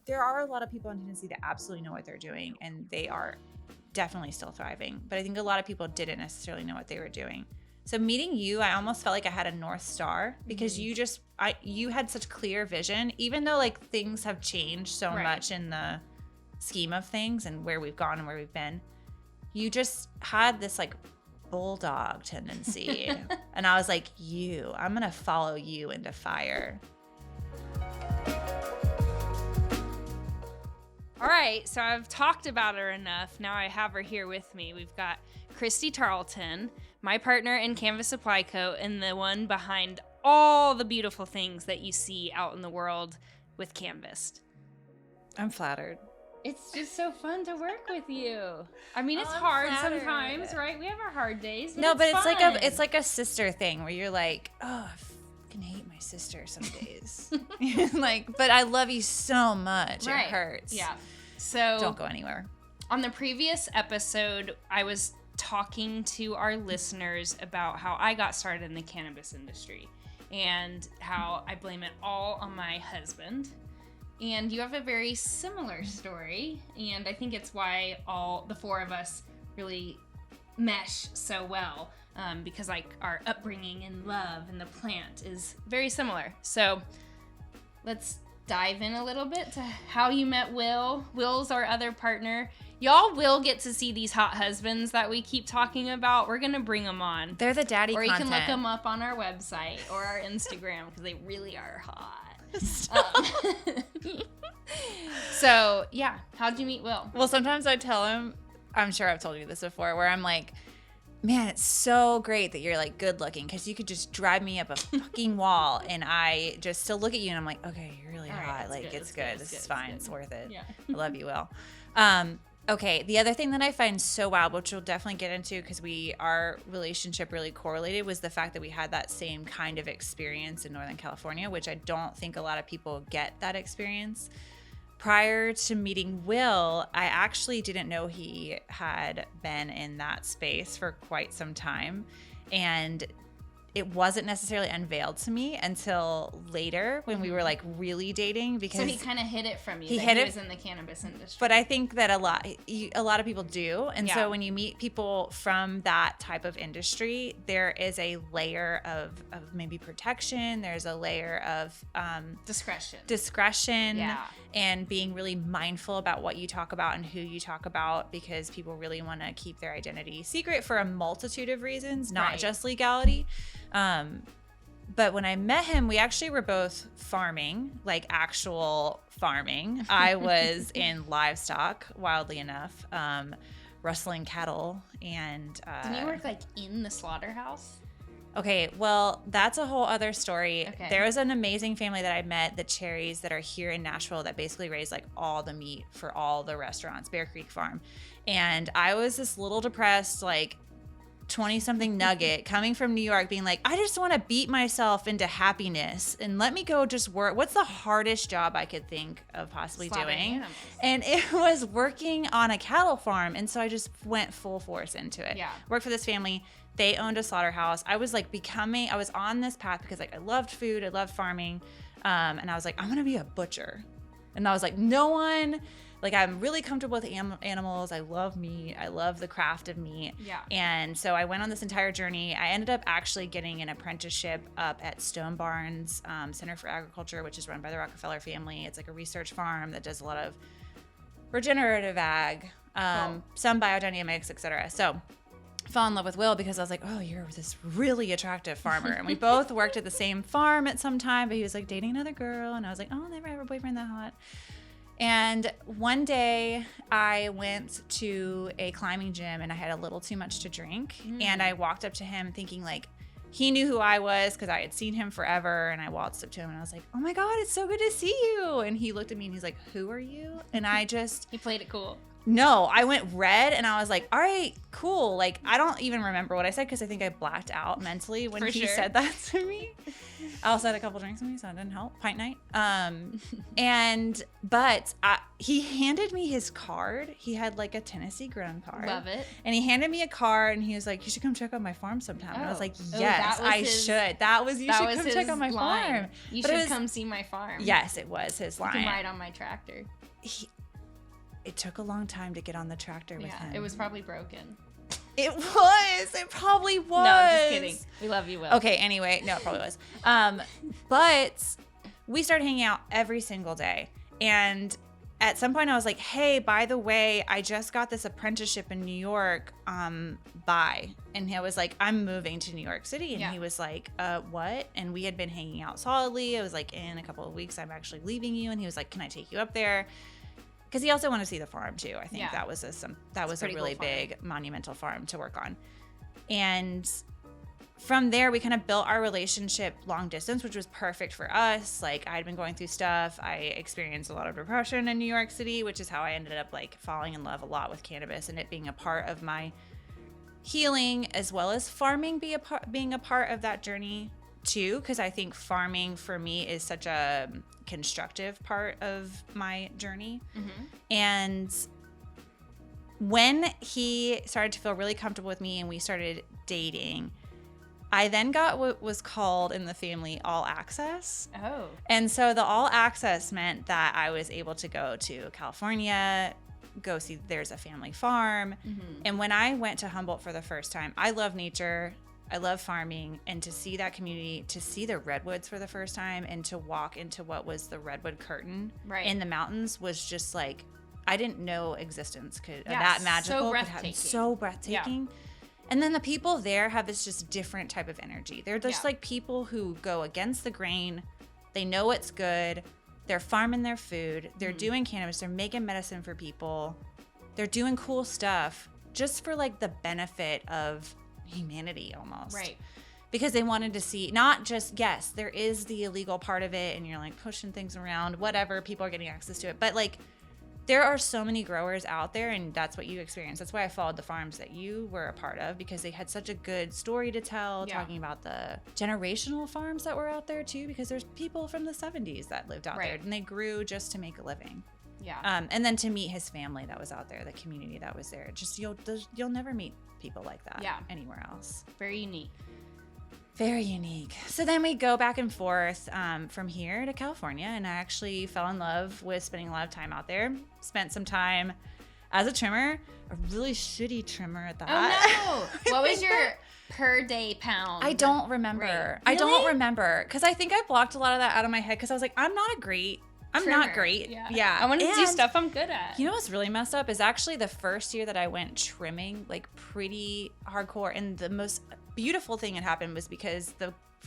there are a lot of people in Tennessee that absolutely know what they're doing, and they are definitely still thriving. But I think a lot of people didn't necessarily know what they were doing. So meeting you, I almost felt like I had a North Star because you had such clear vision, even though like things have changed so much in the scheme of things and where we've gone and where we've been. You just had this like bulldog tendency. And I was like, I'm going to follow you into fire. All right, so I've talked about her enough. Now I have her here with me. We've got Christy Tarleton, my partner in Canvas Supply Co., and the one behind all the beautiful things that you see out in the world with Canvas. I'm flattered. It's just so fun to work with you. I mean, it's hard sometimes, right? We have our hard days. No, but it's like a sister thing where you're like, oh, I fucking hate my sister some days. Like, but I love you so much. Right. It hurts. Yeah. So don't go anywhere. On the previous episode, I was talking to our listeners about how I got started in the cannabis industry and how I blame it all on my husband. And you have a very similar story, and I think it's why all the four of us really mesh so well, because like our upbringing and love and the plant is very similar. So let's dive in a little bit to how you met Will. Will's our other partner. Y'all will get to see these hot husbands that we keep talking about. We're going to bring them on. They're the daddy content. Or you can look them up on our website or our Instagram because they really are hot. So, yeah. How'd you meet Will? Well, sometimes I tell him, I'm sure I've told you this before, where I'm like, man, it's so great that you're like good looking because you could just drive me up a fucking wall and I just still look at you and I'm like, okay, you're really hot. Like, it's good. This is fine. It's worth it. Yeah. I love you, Will. Okay, the other thing that I find so wild, which we'll definitely get into because our relationship really correlated, was the fact that we had that same kind of experience in Northern California, which I don't think a lot of people get that experience. Prior to meeting Will, I actually didn't know he had been in that space for quite some time. And it wasn't necessarily unveiled to me until later when we were like really dating, because so he kind of hid it from you. He was in the cannabis industry. But I think that a lot of people do, and so when you meet people from that type of industry, there is a layer of maybe protection. There's a layer of discretion, and being really mindful about what you talk about and who you talk about, because people really want to keep their identity secret for a multitude of reasons, not just legality. But when I met him, we actually were both farming, like actual farming. I was in livestock, wildly enough, rustling cattle. And didn't you work like in the slaughterhouse? Okay, well, that's a whole other story. Okay. There was an amazing family that I met, the Cherries, that are here in Nashville, that basically raise like all the meat for all the restaurants, Bear Creek Farm. And I was this little depressed, like 20-something nugget coming from New York being like, I just want to beat myself into happiness and let me go just work. What's the hardest job I could think of possibly doing? Animals. And it was working on a cattle farm. And so I just went full force into it. Yeah. Worked for this family. They owned a slaughterhouse. I was like I was on this path because like I loved food. I loved farming. And I was like, I'm going to be a butcher. And I was like, I'm really comfortable with animals. I love meat. I love the craft of meat. Yeah. And so I went on this entire journey. I ended up actually getting an apprenticeship up at Stone Barns Center for Agriculture, which is run by the Rockefeller family. It's like a research farm that does a lot of regenerative ag, some biodynamics, et cetera. So I fell in love with Will because I was like, oh, you're this really attractive farmer. And we both worked at the same farm at some time, but he was like dating another girl. And I was like, oh, I'll never have a boyfriend that hot. And one day I went to a climbing gym and I had a little too much to drink. And I walked up to him thinking like he knew who I was because I had seen him forever. And I waltzed up to him and I was like, oh my God, it's so good to see you. And he looked at me and he's like, who are you? And I just... He played it cool. No, I went red and I was like, all right, cool. Like, I don't even remember what I said because I think I blacked out mentally when he said that to me. I also had a couple drinks with me, so it didn't help. Pint night. But he handed me his card. He had like a Tennessee grown card. Love it. And he handed me a card and he was like, you should come check out my farm sometime. And I was like, yes, I should. You should come check out my farm. You should come see my farm. Yes, it was his line. You can ride on my tractor. It took a long time to get on the tractor with him. It was probably broken. It was. It probably was. No, just kidding. We love you, Will. Okay, anyway. No, it probably was. But we started hanging out every single day. And at some point I was like, hey, by the way, I just got this apprenticeship in New York. Bye. And he was like, I'm moving to New York City. And he was like, what? And we had been hanging out solidly. I was like, in a couple of weeks, I'm actually leaving you. And he was like, can I take you up there? Because he also wanted to see the farm too. I think that was a really big monumental farm to work on. And from there, we kind of built our relationship long distance, which was perfect for us. Like, I'd been going through stuff. I experienced a lot of depression in New York City, which is how I ended up like falling in love a lot with cannabis and it being a part of my healing, as well as farming being a part of that journey too. Because I think farming for me is such a constructive part of my journey. And when he started to feel really comfortable with me and we started dating, I then got what was called in the family all access. Oh. And so the all access meant that I was able to go to California, go see there's a family farm. And when I went to Humboldt for the first time, I love nature. I love farming, and to see that community, to see the redwoods for the first time and to walk into what was the redwood curtain in the mountains was just like, I didn't know existence could that magical could happen. So breathtaking. Yeah. And then the people there have this just different type of energy. They're just like people who go against the grain. They know what's good. They're farming their food. They're doing cannabis. They're making medicine for people. They're doing cool stuff just for like the benefit of humanity almost. Right. Because they wanted to see not just, yes, there is the illegal part of it and you're like pushing things around, whatever, people are getting access to it. But like there are so many growers out there and that's what you experience. That's why I followed the farms that you were a part of, because they had such a good story to tell, talking about the generational farms that were out there too, because there's people from the 70s that lived out there and they grew just to make a living. Yeah. And then to meet his family that was out there, the community that was there, just you'll never meet people like that anywhere else. Very unique. Very unique. So then we go back and forth from here to California, and I actually fell in love with spending a lot of time out there. Spent some time as a trimmer, a really shitty trimmer at that. Oh no! What was your per day pound? I don't remember. Really? I don't remember because I think I blocked a lot of that out of my head because I was like, I'm not great. Yeah. I want to do stuff I'm good at. You know what's really messed up is actually the first year that I went trimming like pretty hardcore, and the most beautiful thing that happened was because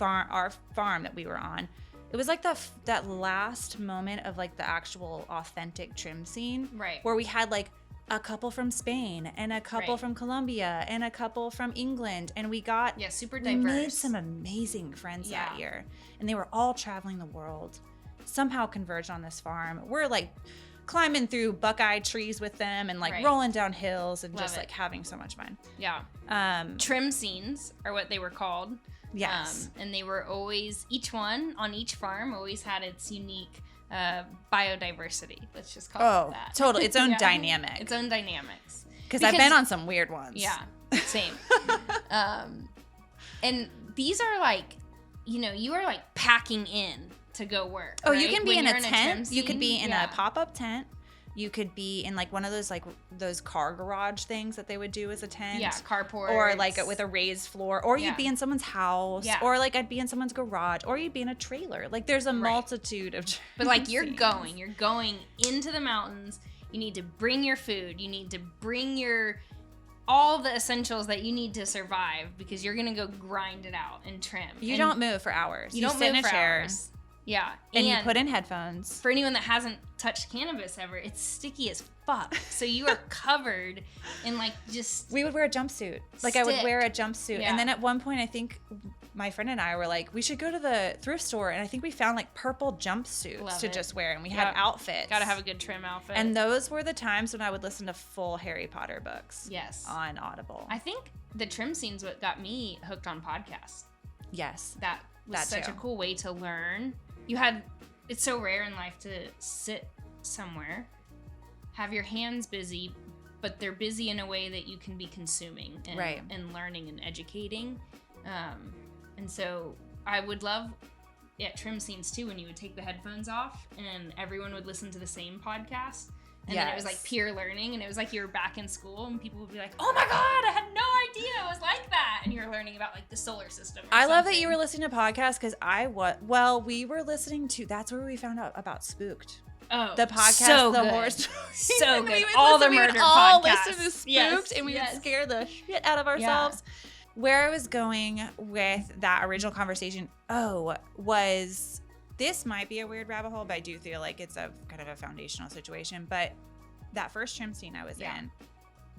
our farm that we were on, it was like that last moment of like the actual authentic trim scene, where we had like a couple from Spain and a couple from Colombia and a couple from England, and we got super diverse. We made some amazing friends that year, and they were all traveling the world. Somehow converged on this farm. We're like climbing through buckeye trees with them and like rolling down hills and just like having so much fun. Yeah. Trim scenes are what they were called. Yes. And they were always, each one on each farm always had its unique biodiversity. Let's just call it that. Totally. Its own dynamic. Its own dynamics. Because I've been on some weird ones. Yeah. Same. And these are like, you are like packing in to go work. Oh, you can be in a tent. You could be in a pop-up tent. You could be in like one of those car garage things that they would do as a tent. Yeah, carport. Or like with a raised floor. Or you'd be in someone's house. Yeah. Or like I'd be in someone's garage. Or you'd be in a trailer. Like there's a multitude of But like you're going into the mountains. You need to bring your food. You need to bring all the essentials that you need to survive, because you're going to go grind it out and trim. You don't move for hours. You don't sit in a chair. Yeah. And you put in headphones. For anyone that hasn't touched cannabis ever, it's sticky as fuck. So you are covered in like just... We would wear a jumpsuit. Like I would wear a jumpsuit. Yeah. And then at one point, I think my friend and I were like, we should go to the thrift store. And I think we found like purple jumpsuits to just wear. And we had outfits. Gotta have a good trim outfit. And those were the times when I would listen to full Harry Potter books. Yes. On Audible. I think the trim scene's what got me hooked on podcasts. Yes. That was such a cool way to learn. It's so rare in life to sit somewhere, have your hands busy, but they're busy in a way that you can be consuming and learning and educating. And so I would love at trim scenes too when you would take the headphones off and everyone would listen to the same podcast. And then it was like peer learning, and it was like you were back in school, and people would be like, "Oh my God, I had no idea it was like that." And you're learning about like the solar system. I love that you were listening to podcasts because we were listening to. That's where we found out about Spooked. Oh, the podcast, so the good. horror story. So good. All the murder podcasts. Listen to Spooked, and we would scare the shit out of ourselves. Yeah. Where I was going with that original conversation, was. This might be a weird rabbit hole, but I do feel like it's a kind of a foundational situation. But that first trim scene I was in,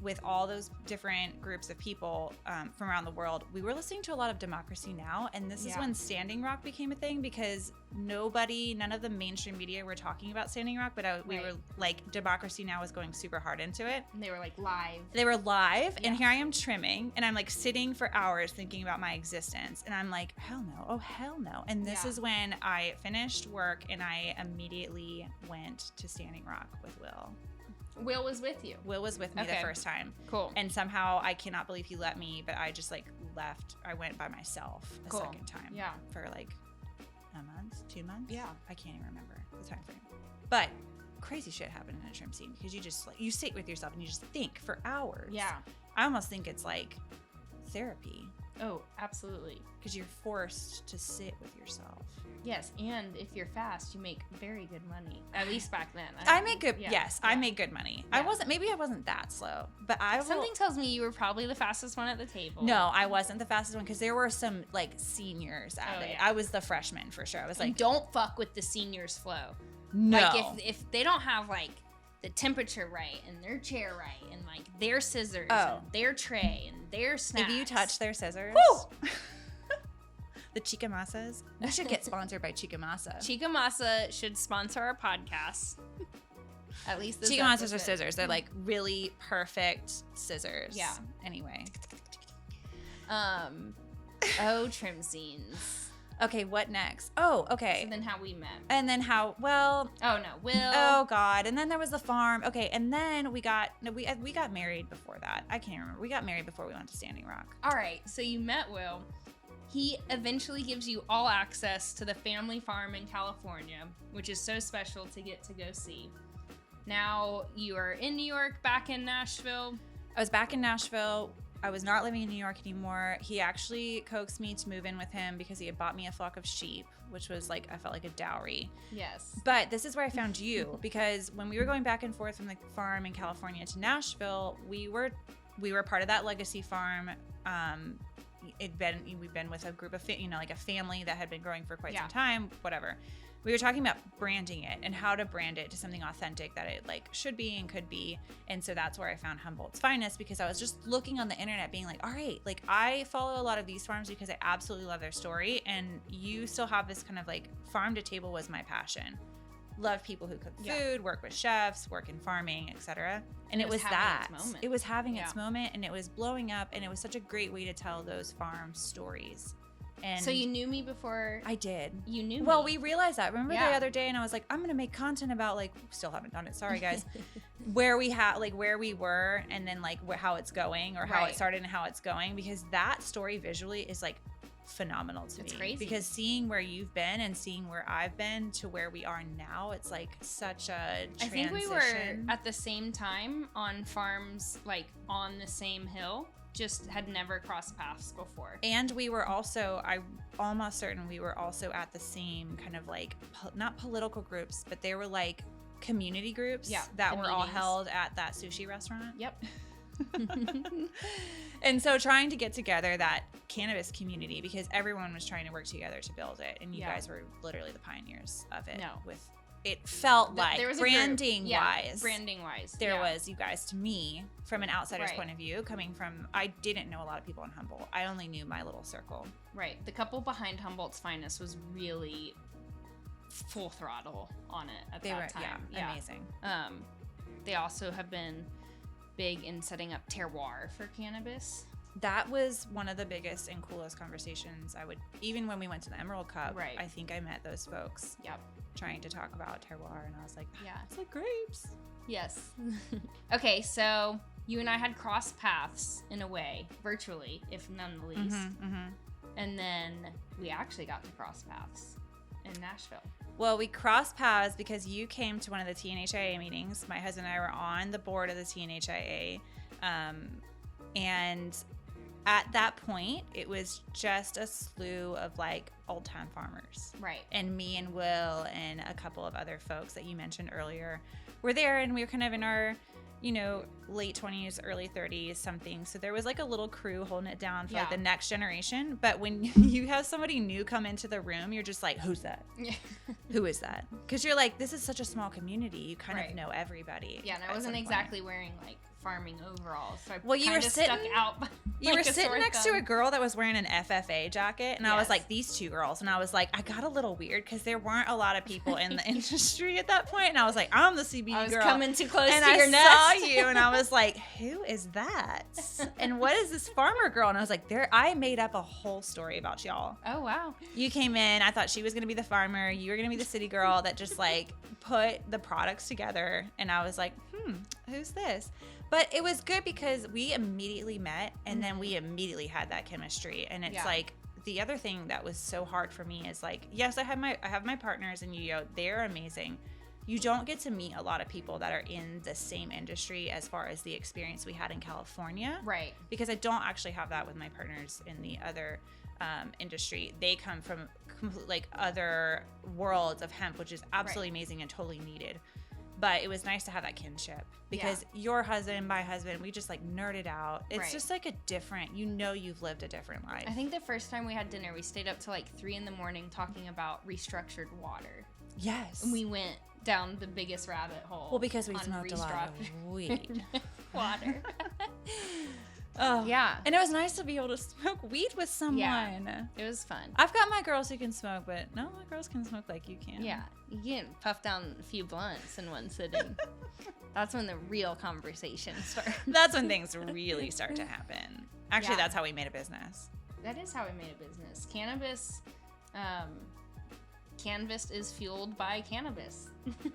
with all those different groups of people from around the world, we were listening to a lot of Democracy Now! And this is when Standing Rock became a thing, because none of the mainstream media were talking about Standing Rock, but we were like, Democracy Now! Was going super hard into it. And they were like live. And here I am trimming, and I'm like sitting for hours thinking about my existence. And I'm like, hell no. And this is when I finished work and I immediately went to Standing Rock with Will. Will was with you. Will was with me the first time. Cool. And somehow I cannot believe he let me, but I just like left. I went by myself a second time. Yeah. For like a month, 2 months. Yeah. I can't even remember the time frame. But crazy shit happened in a trim scene because you just like, you sit with yourself and you just think for hours. Yeah. I almost think it's like therapy. Oh, absolutely. Because you're forced to sit with yourself. Yes, and if you're fast, you make very good money. At least back then. I made good. Yes, I made good money. Yeah. Maybe I wasn't that slow, but Something tells me you were probably the fastest one at the table. No, I wasn't the fastest one because there were some like seniors at it. Yeah. I was the freshman for sure. I was like, don't fuck with the seniors' flow. No. Like if they don't have like the temperature right and their chair right and like their scissors and their tray and their snacks. If you touch their scissors. Woo! The Chica Masas. We should get sponsored by Chica Masa. Chica Masa should sponsor our podcast. At least this Chica Masas are scissors. They're like really perfect scissors. Yeah. Anyway. Trim scenes. Okay, what next? Oh, okay. So then how we met. And then how, Will. Oh, God. And then there was the farm. Okay, and then we got married before that. I can't remember. We got married before we went to Standing Rock. All right, so you met Will. He eventually gives you all access to the family farm in California, which is so special to get to go see. Now you are in New York, back in Nashville. I was back in Nashville. I was not living in New York anymore. He actually coaxed me to move in with him because he had bought me a flock of sheep, which was like, I felt like a dowry. Yes. But this is where I found you, because when we were going back and forth from the farm in California to Nashville, we were part of that legacy farm. We've been with a group of, like a family that had been growing for quite some time, whatever. We were talking about branding it and how to brand it to something authentic that it like should be and could be. And so that's where I found Humboldt's Finest, because I was just looking on the internet being like, all right, like I follow a lot of these farms because I absolutely love their story. And you still have this kind of like farm to table was my passion. Loved people who cook food, work with chefs, work in farming, etc. And it was that. It was having its moment, and it was blowing up, and it was such a great way to tell those farm stories. And so you knew me before? I did. You knew me? Well, we realized that. Remember the other day, and I was like, I'm going to make content about, like, still haven't done it. Sorry, guys. where we were, and then, like, how it's going, or how it started and how it's going. Because that story visually is, like, phenomenal to me. It's crazy. Because seeing where you've been and seeing where I've been to where we are now, it's, like, such a transition. I think we were at the same time on farms, like, on the same hill. Just had never crossed paths before. And we were also, I'm almost certain we were also at the same kind of like, not political groups, but they were like community groups that were all held at that sushi restaurant. Yep. And so trying to get together that cannabis community, because everyone was trying to work together to build it. And you guys were literally the pioneers of it with it felt like there was branding wise, there yeah. was, you guys, to me, from an outsider's point of view, coming from, I didn't know a lot of people in Humboldt. I only knew my little circle. Right. The couple behind Humboldt's Finest was really full throttle on it at that time. Yeah, amazing. They also have been big in setting up terroir for cannabis. That was one of the biggest and coolest conversations even when we went to the Emerald Cup, right. I think I met those folks. Yep. Trying to talk about terroir, and I was like, yeah, it's like grapes. Yes. Okay, so you and I had crossed paths in a way, virtually, if none the least. And then we actually got to cross paths in Nashville. Well, we crossed paths because you came to one of the TNHIA meetings. My husband and I were on the board of the TNHIA. And at that point, it was just a slew of like old time farmers. Right. And me and Will and a couple of other folks that you mentioned earlier were there, and we were kind of in our, late 20s, early 30s, something. So there was like a little crew holding it down for like the next generation. But when you have somebody new come into the room, you're just like, who's that? Yeah. Who is that? Because you're like, this is such a small community. You kind of know everybody. Yeah, and I wasn't exactly wearing like farming overalls, so you were stuck out. You were sitting next to a girl that was wearing an FFA jacket, and I was like, these two girls, and I was like, I got a little weird because there weren't a lot of people in the industry at that point, and I was like, I'm the CBD girl. I was coming too close and to your nest. I saw you, and I was like, who is that? And what is this farmer girl? And I was like, I made up a whole story about y'all. Oh wow! You came in, I thought she was gonna be the farmer, you were gonna be the city girl that just like put the products together, and I was like, who's this? But it was good because we immediately met, and then we immediately had that chemistry. And it's like, the other thing that was so hard for me is like, yes, I have my partners in UYO. They're amazing. You don't get to meet a lot of people that are in the same industry as far as the experience we had in California. Right. Because I don't actually have that with my partners in the other industry. They come from like other worlds of hemp, which is absolutely amazing and totally needed. But it was nice to have that kinship because your husband, my husband, we just like nerded out. It's just like a different, you've lived a different life. I think the first time we had dinner, we stayed up till like 3 a.m. talking about restructured water. Yes. And we went down the biggest rabbit hole. Well, because we smoked a lot of weed. Water. Oh yeah, and it was nice to be able to smoke weed with someone. Yeah, it was fun. I've got my girls who can smoke, but no, my girls can smoke like you can. Yeah, you can puff down a few blunts in one sitting. That's when the real conversation starts. That's when things really start to happen. Actually, that's how we made a business. That is how we made a business. Cannabis, Canvas is fueled by cannabis.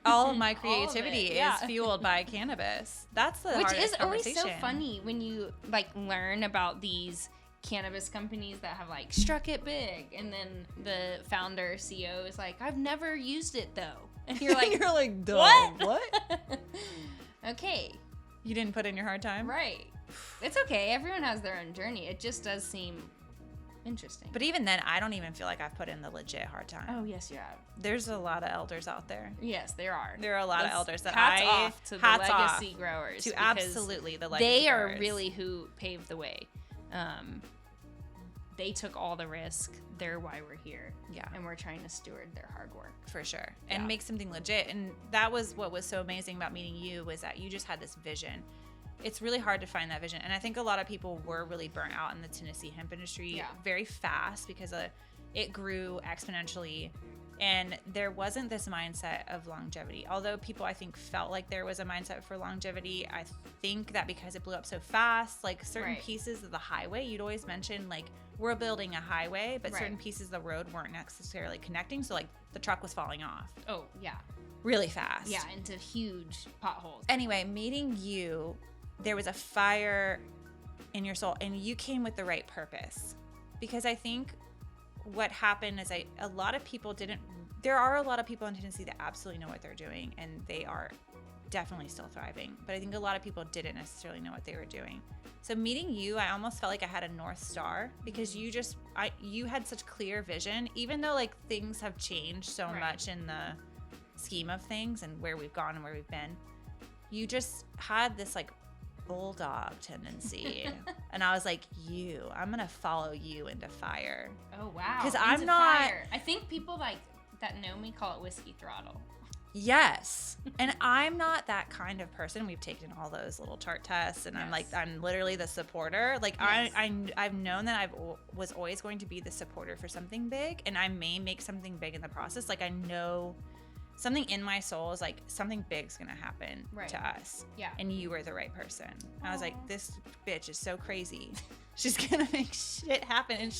All of my creativity is fueled by cannabis. That's the Which hardest is always conversation. so funny when you like learn about these cannabis companies that have like struck it big, and then the founder CEO is like, I've never used it though, and you're like, what? Okay, you didn't put in your hard time, right? It's okay. Everyone has their own journey. It just does seem interesting. But even then, I don't even feel like I've put in the legit hard time. Oh, yes, you have. There's a lot of elders out there. Yes, there are. There are a lot of elders that hats off to the legacy growers. To absolutely the legacy they growers. Are really who paved the way. They took all the risk. They're why we're here. Yeah. And we're trying to steward their hard work. For sure. And make something legit. And that was what was so amazing about meeting you, was that you just had this vision. It's really hard to find that vision. And I think a lot of people were really burnt out in the Tennessee hemp industry very fast because it grew exponentially. And there wasn't this mindset of longevity. Although people, I think, felt like there was a mindset for longevity, I think that because it blew up so fast, like certain pieces of the highway, you'd always mention, like, we're building a highway, but certain pieces of the road weren't necessarily connecting. So, like, the truck was falling off. Oh, yeah. Really fast. Yeah, into huge potholes. Anyway, meeting you, there was a fire in your soul, and you came with the right purpose. Because I think what happened is a lot of people didn't. There are a lot of people in Tennessee that absolutely know what they're doing, and they are definitely still thriving. But I think a lot of people didn't necessarily know what they were doing. So meeting you, I almost felt like I had a North Star, because you had such clear vision, even though like things have changed so much in the scheme of things and where we've gone and where we've been. You just had this like bulldog tendency. And I was like, I'm gonna follow you into fire. Oh wow. Because I'm not fire. I think people like that know me call it whiskey throttle. Yes. And I'm not that kind of person. We've taken all those little chart tests, and yes. I'm literally the supporter. Like, yes. I've known that I was always going to be the supporter for something big, and I may make something big in the process. Like, I know something in my soul is like, something big's going to happen to us. Yeah. And you were the right person. And I was like, this bitch is so crazy. She's going to make shit happen. And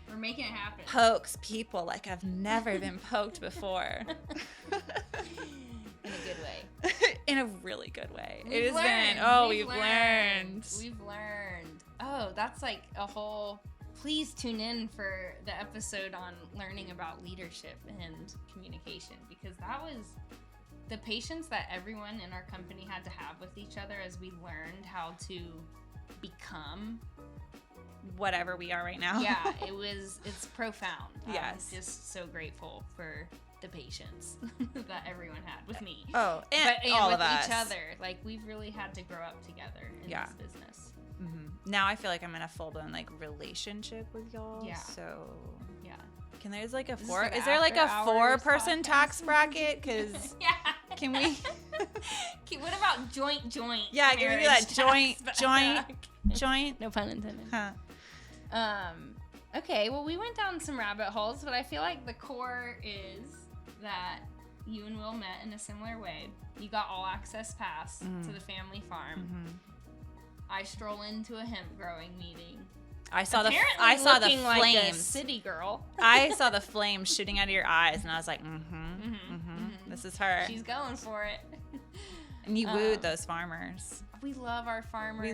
we're making it happen. Pokes people like I've never been poked before. In a good way. In a really good way. We've learned. We've learned. Oh, that's like a whole... Please tune in for the episode on learning about leadership and communication, because that was the patience that everyone in our company had to have with each other as we learned how to become whatever we are right now. Yeah, it's profound. Yes. I'm just so grateful for the patience that everyone had with me. Oh, and all with of us. Each other. Like, we've really had to grow up together in this business. Mm-hmm. Now I feel like I'm in a full-blown like relationship with y'all. Yeah. So yeah. Can there's like a four? Is there like a 4-person tax bracket? Because yeah. Can we? What about joint? Yeah, can we do that joint? No pun intended. Huh. Okay. Well, we went down some rabbit holes, but I feel like the core is that you and Will met in a similar way. You got all access pass to the family farm. Mm-hmm. I stroll into a hemp growing meeting. I saw the flames. Like a city girl. I saw the flames shooting out of your eyes, and I was like, this is her. She's going for it. And you wooed those farmers. We love our farmers.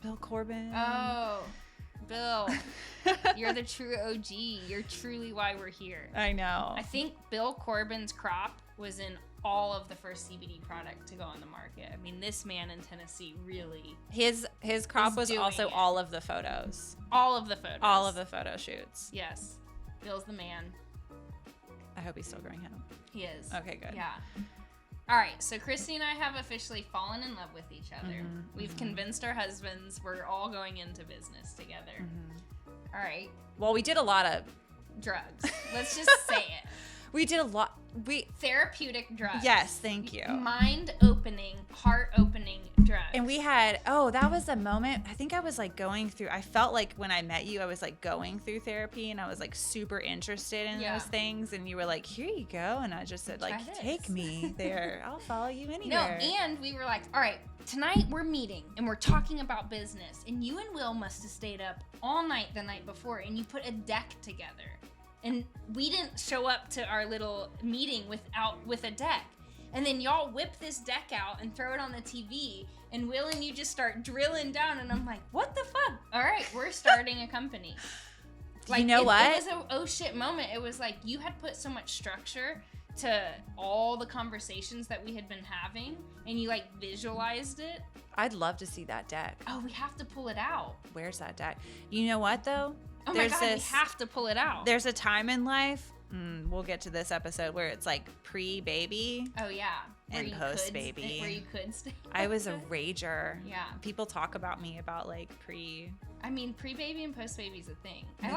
Bill Corbin. Oh, Bill. You're the true OG. You're truly why we're here. I know. I think Bill Corbin's crop was in all of the first CBD product to go on the market. I mean, this man in Tennessee really... His crop was also all of the photos. All of the photos. All of the photo shoots. Yes. Bill's the man. I hope he's still growing hemp. He is. Okay, good. Yeah. All right, so Christy and I have officially fallen in love with each other. Mm-hmm, We've convinced our husbands we're all going into business together. Mm-hmm. All right. Well, we did a lot of... drugs. Let's just say it. We did a lot. Therapeutic drugs. Yes, thank you. Mind-opening, heart-opening drugs. And we had, that was a moment. I think I was like going through, I felt like when I met you, I was like going through therapy, and I was like super interested in those things. And you were like, here you go. And I just said, like, take me there. I'll follow you anywhere. No, and we were like, all right, tonight we're meeting and we're talking about business. And you and Will must have stayed up all night the night before, and you put a deck together. And we didn't show up to our little meeting with a deck. And then y'all whip this deck out and throw it on the TV. And Will and you just start drilling down. And I'm like, what the fuck? All right, we're starting a company. Like, you know what? It was a oh shit moment. It was like you had put so much structure to all the conversations that we had been having. And you like visualized it. I'd love to see that deck. Oh, we have to pull it out. Where's that deck? You know what, though? Oh my God, we have to pull it out. There's a time in life, we'll get to this episode, where it's like pre-baby. Oh, yeah. And post-baby. Where you could stay. I was a rager. Yeah. People talk about me about like I mean, pre-baby and post-baby is a thing. I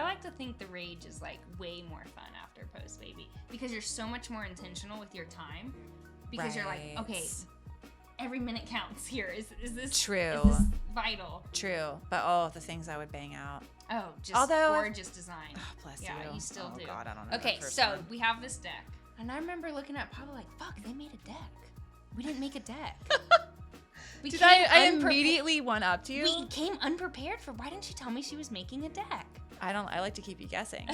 like to think the rage is like way more fun after post-baby, because you're so much more intentional with your time, because you're like, okay, every minute counts here. Is this true? Is this vital? True. But the things I would bang out. Oh, just gorgeous design. Oh, bless you. Yeah, you still do. God, I don't know. Okay, so we have this deck, and I remember looking at Pablo like, fuck, they made a deck. We didn't make a deck. Did I immediately one up to you? We came unprepared for. Why didn't she tell me she was making a deck? I like to keep you guessing.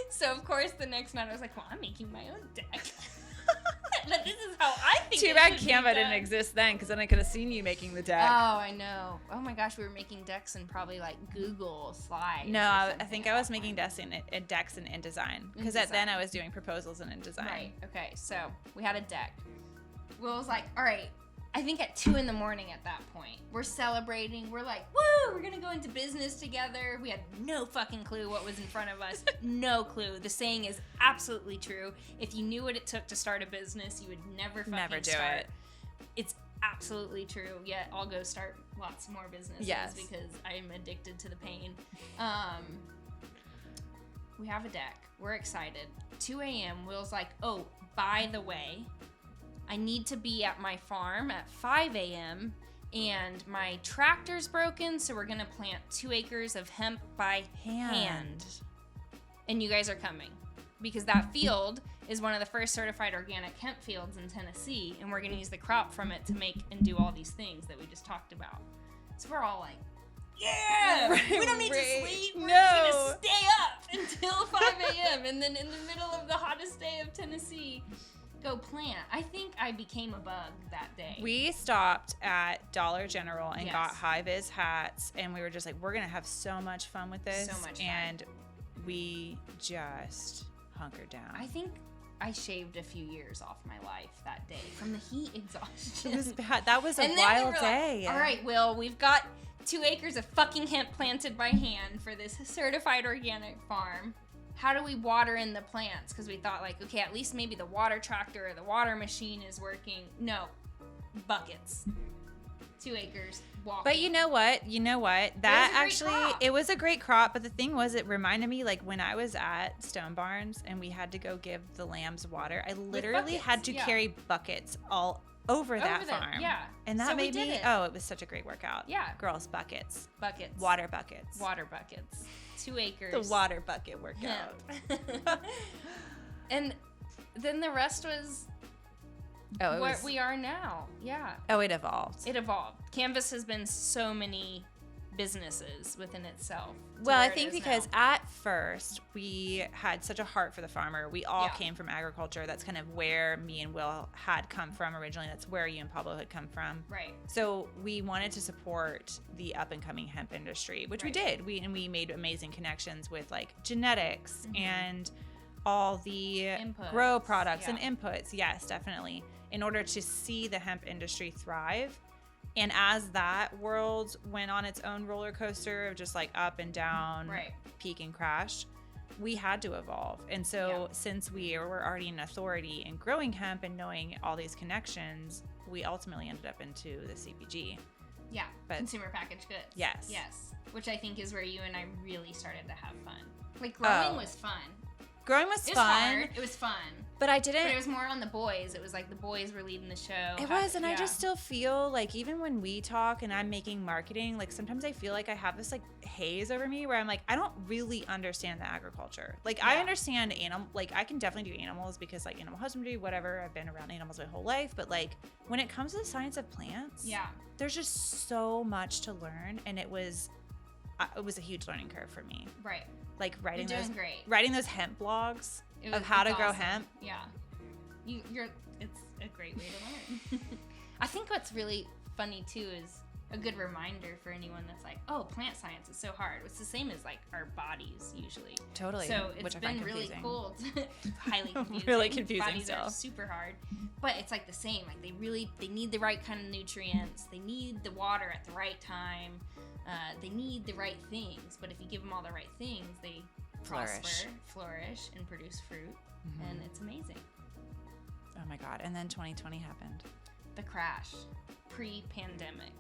So of course the next night I was like, well, I'm making my own deck. But this is how I think. Too bad Canva didn't exist then, because then I could have seen you making the deck. Oh, I know. Oh my gosh, we were making decks in probably like Google Slides. No, I think I was making decks in InDesign, because then I was doing proposals in InDesign. Right. Okay. So we had a deck. Will was like, all right. I think at 2 a.m. at that point, we're celebrating. We're like, woo, we're going to go into business together. We had no fucking clue what was in front of us. No clue. The saying is absolutely true. If you knew what it took to start a business, you would never do start. It. It's absolutely true. Yet I'll go start lots more businesses because I am addicted to the pain. We have a deck. We're excited. 2 a.m. Will's like, oh, by the way, I need to be at my farm at 5 a.m. and my tractor's broken, so we're going to plant 2 acres of hemp by hand. And you guys are coming. Because that field is one of the first certified organic hemp fields in Tennessee, and we're going to use the crop from it to make and do all these things that we just talked about. So we're all like, yeah! We don't need to sleep. We're just going to stay up until 5 a.m. and then in the middle of the hottest day of Tennessee, go plant. I think I became a bug that day. We stopped at Dollar General and got high-vis hats, and we were just like, we're going to have so much fun with this. So much fun. And we just hunkered down. I think I shaved a few years off my life that day from the heat exhaustion. It was bad. That was a wild day. Like, all right, Will, we've got 2 acres of fucking hemp planted by hand for this certified organic farm. How do we water in the plants? Because we thought, like, okay, at least maybe the water tractor or the water machine is working. No, buckets. 2 acres. Walking. But you know what? That actually, it was a great crop. But the thing was, it reminded me, like, when I was at Stone Barns and we had to go give the lambs water, I literally had to carry buckets all over that farm. Yeah. And that made me, it was such a great workout. Yeah. Girls, buckets. Buckets. Water buckets. Water buckets. 2 acres. The water bucket workout. And then the rest was what we are now. Yeah. Oh, it evolved. Canvas has been so many businesses within itself. Well, I think because at first we had such a heart for the farmer. We all came from agriculture. That's kind of where me and Will had come from originally. That's where you and Pablo had come from. Right. So we wanted to support the up and coming hemp industry, which we did. We made amazing connections with like genetics and all the inputs. Grow products and inputs. Yes, definitely. In order to see the hemp industry thrive. And as that world went on its own roller coaster of just like up and down, peak and crash, we had to evolve. And so since we were already an authority in growing hemp and knowing all these connections, we ultimately ended up into the CPG. Yeah, but consumer packaged goods. Yes. Which I think is where you and I really started to have fun. Like growing was fun. Growing was fun. Hard. It was fun. But I didn't. But it was more on the boys. It was like the boys were leading the show. It was, and I just still feel like even when we talk and I'm making marketing, like sometimes I feel like I have this like haze over me where I'm like, I don't really understand the agriculture. Like I understand like I can definitely do animals because like animal husbandry, whatever. I've been around animals my whole life. But like when it comes to the science of plants, there's just so much to learn, and it was a huge learning curve for me. Right. Like writing those hemp blogs of how to grow hemp. Yeah. It's a great way to learn. I think what's really funny too is a good reminder for anyone that's like, oh, plant science is so hard. It's the same as like our bodies usually. Totally. So it's been really cool. Highly confusing. Really confusing bodies still. Are super hard. But it's like the same. Like they need the right kind of nutrients. They need the water at the right time. They need the right things. But if you give them all the right things, they prosper, flourish, and produce fruit. And it's amazing. Oh my God. And then 2020 happened. The crash. Pre-pandemic.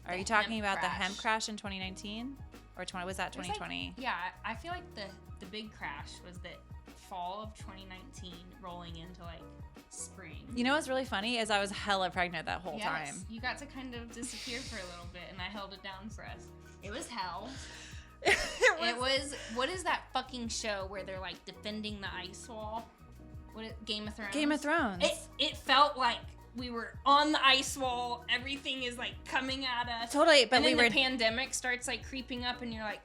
Are you talking about the hemp crash in 2019? Or was that 2020? Like, I feel like the big crash was the fall of 2019 rolling into like spring. You know what's really funny is I was hella pregnant that whole time. You got to kind of disappear for a little bit, and I held it down for us. It was hell. It was what is that fucking show where they're like defending the ice wall? Game of Thrones? Game of Thrones. It felt like we were on the ice wall. Everything is like coming at us. Totally, but and then the pandemic starts like creeping up, and you're like,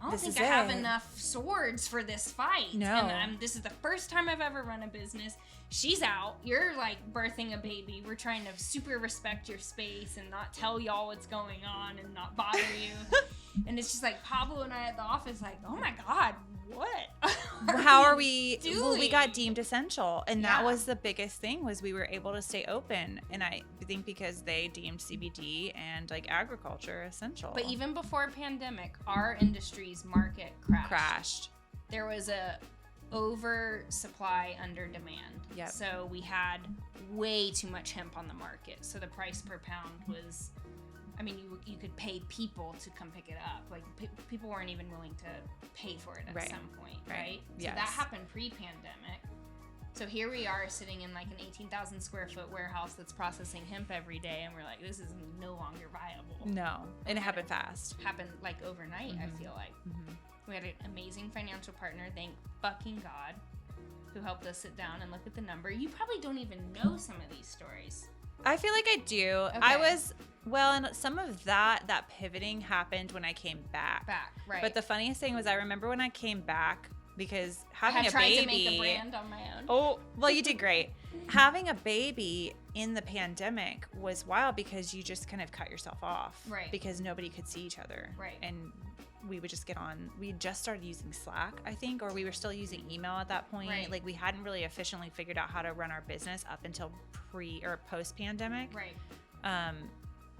I don't think I have enough swords for this fight. No. And this is the first time I've ever run a business. She's out. You're like birthing a baby. We're trying to super respect your space and not tell y'all what's going on and not bother you. And it's just like Pablo and I at the office like, oh my God, what? How are we doing? Well, we got deemed essential, and that was the biggest thing, was we were able to stay open. And I think because they deemed CBD and like agriculture essential. But even before pandemic, our industry's market crashed. There was a oversupply under demand. Yep. So we had way too much hemp on the market. So the price per pound was I mean, you could pay people to come pick it up. Like, people weren't even willing to pay for it at some point, right? So that happened pre-pandemic. So here we are sitting in like an 18,000 square foot warehouse that's processing hemp every day, and we're like, this is no longer viable. No, and it happened fast. Happened like overnight, I feel like. We had an amazing financial partner, thank fucking God, who helped us sit down and look at the number. You probably don't even know some of these stories. I feel like I do. Okay. And some of that pivoting happened when I came back. Right. But the funniest thing was I remember when I came back, because having a baby. I tried to make a brand on my own. Oh, well, you did great. Having a baby in the pandemic was wild because you just kind of cut yourself off. Right. Because nobody could see each other. Right. And we would just get on. We just started using Slack, I think, or we were still using email at that point. Right. Like, we hadn't really efficiently figured out how to run our business up until post-pandemic. Right.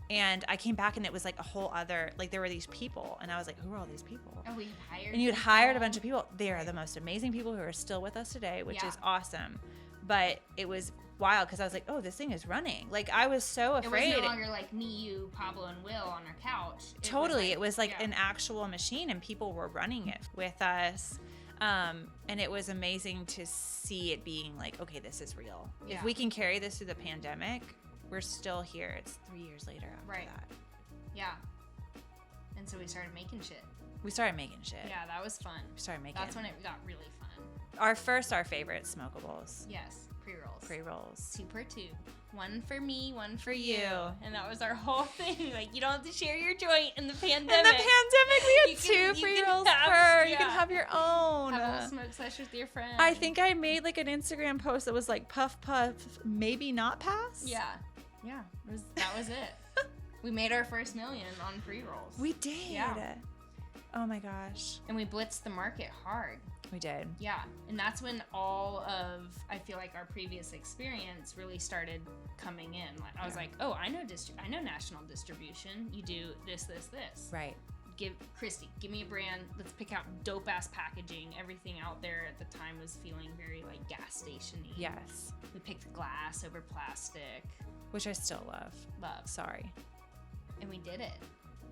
And I came back and it was like a whole other, like, there were these people and I was like, who are all these people? Oh, we hired. And you had hired a bunch of people. They are the most amazing people who are still with us today, which is awesome. But it was wild because I was like, oh, this thing is running. Like, I was so afraid. It was no longer like me, you, Pablo, and Will on our couch. It was like an actual machine and people were running it with us. And it was amazing to see it being like, okay, this is real. If we can carry this through the pandemic, we're still here. It's 3 years later after that. Yeah. And so we started making shit. Yeah, that was fun. That's when it got really fun. Our favorite smokables. Yes, pre-rolls. 2 per 2. 1 for me, 1 for you. And that was our whole thing. Like, you don't have to share your joint in the pandemic. We had 2 pre-rolls per. You can have your own. Have a little smoke sesh with your friend. I think I made like an Instagram post that was like puff puff, maybe not pass. Yeah. That was it. We made our first million on pre-rolls. We did. Yeah. Oh my gosh. And we blitzed the market hard. We did. Yeah. And that's when all of, I feel like, our previous experience really started coming in. Like, I was like, oh, I know national distribution. You do this. Right. Christie, give me a brand. Let's pick out dope ass packaging. Everything out there at the time was feeling very like gas station-y. Yes. We picked glass over plastic. Which I still love. Sorry. And we did it.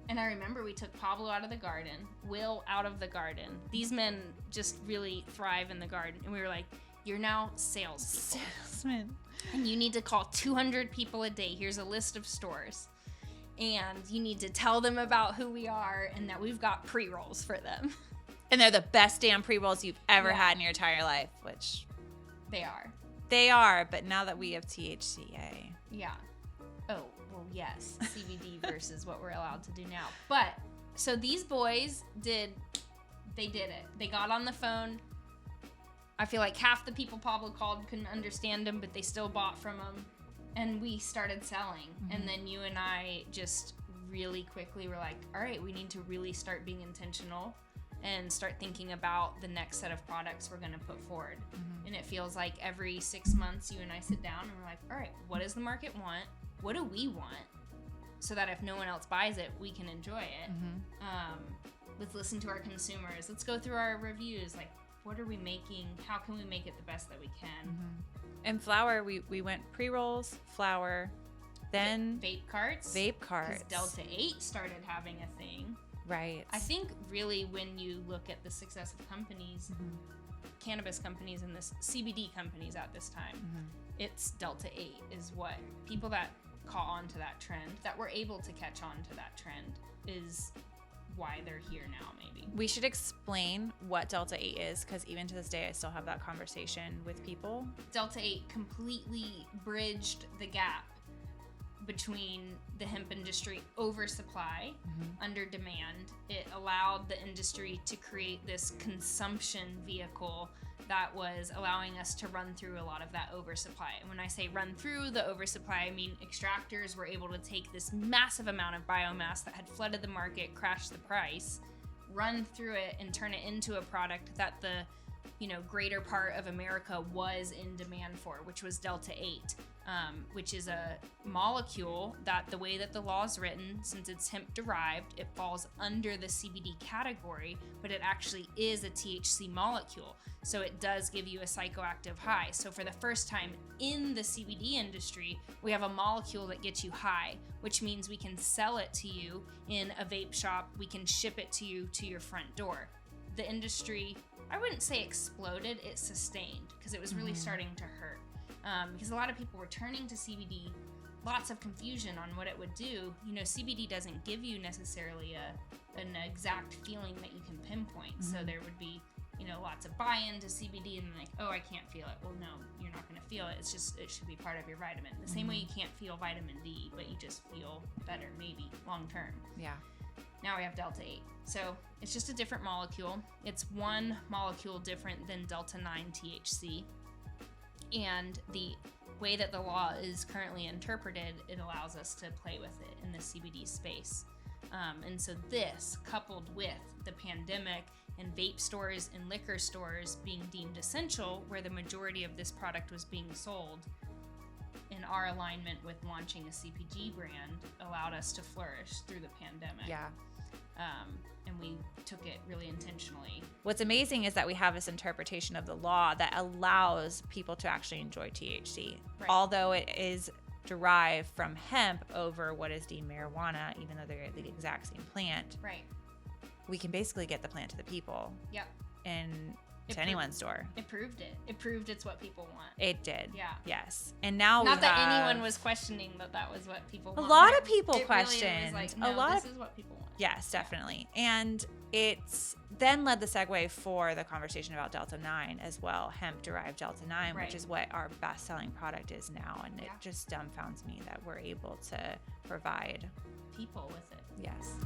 And I remember we took Pablo out of the garden, Will out of the garden. These men just really thrive in the garden. And we were like, you're now salesmen. And you need to call 200 people a day. Here's a list of stores. And you need to tell them about who we are and that we've got pre-rolls for them. And they're the best damn pre-rolls you've ever had in your entire life, which... They are, but now that we have THCA. Yeah. Oh, well, yes. CBD versus what we're allowed to do now. But, so these boys they did it. They got on the phone. I feel like half the people Pablo called couldn't understand him, but they still bought from him. And we started selling. And then you and I just really quickly were like, all right, we need to really start being intentional and start thinking about the next set of products we're going to put forward. And it feels like every 6 months you and I sit down and we're like, all right, what does the market want? What do we want? So that if no one else buys it, we can enjoy it. Let's listen to our consumers. Let's go through our reviews. Like, what are we making? How can we make it the best that we can? And flower, we went pre-rolls, flower, then... Vape carts. Because Delta 8 started having a thing. Right. I think really when you look at the success of companies, cannabis companies and this CBD companies at this time, it's Delta 8 is what people that caught on to that trend, that were able to catch on to that trend, is why they're here now, maybe. We should explain what Delta 8 is, because even to this day I still have that conversation with people. Delta 8 completely bridged the gap between the hemp industry oversupply, under demand. It allowed the industry to create this consumption vehicle that was allowing us to run through a lot of that oversupply. And when I say run through the oversupply, I mean extractors were able to take this massive amount of biomass that had flooded the market, crashed the price, run through it, and turn it into a product that the greater part of America was in demand for, which was Delta 8, which is a molecule that the way that the law is written, since it's hemp derived, it falls under the CBD category, but it actually is a THC molecule. So it does give you a psychoactive high. So for the first time in the CBD industry, we have a molecule that gets you high, which means we can sell it to you in a vape shop. We can ship it to you to your front door. The industry, I wouldn't say exploded, it sustained, because it was really starting to hurt. Because a lot of people were turning to CBD, lots of confusion on what it would do. CBD doesn't give you necessarily an exact feeling that you can pinpoint. So there would be, lots of buy-in to CBD and like, oh, I can't feel it. Well, no, you're not going to feel it. It's just, it should be part of your vitamin. The same way you can't feel vitamin D, but you just feel better, maybe, long term. Yeah. Now we have Delta 8. So it's just a different molecule. It's one molecule different than Delta 9 THC. And the way that the law is currently interpreted, it allows us to play with it in the CBD space. And so this, coupled with the pandemic and vape stores and liquor stores being deemed essential, where the majority of this product was being sold, in our alignment with launching a CPG brand, allowed us to flourish through the pandemic. Yeah. And we took it really intentionally. What's amazing is that we have this interpretation of the law that allows people to actually enjoy THC. Right. Although it is derived from hemp over what is deemed marijuana, even though they're the exact same plant. Right. We can basically get the plant to the people. Yep. And to anyone's door. It proved it. It proved it's what people want. It did. Yeah. Yes. And now not that anyone was questioning that was what people wanted. A lot of people questioned. Really was like, no, this is what people want. Yes, definitely. Yeah. And it's then led the segue for the conversation about Delta 9 as well, hemp-derived Delta 9, right, which is what our best-selling product is now. And it just dumbfounds me that we're able to provide people with it. Yes.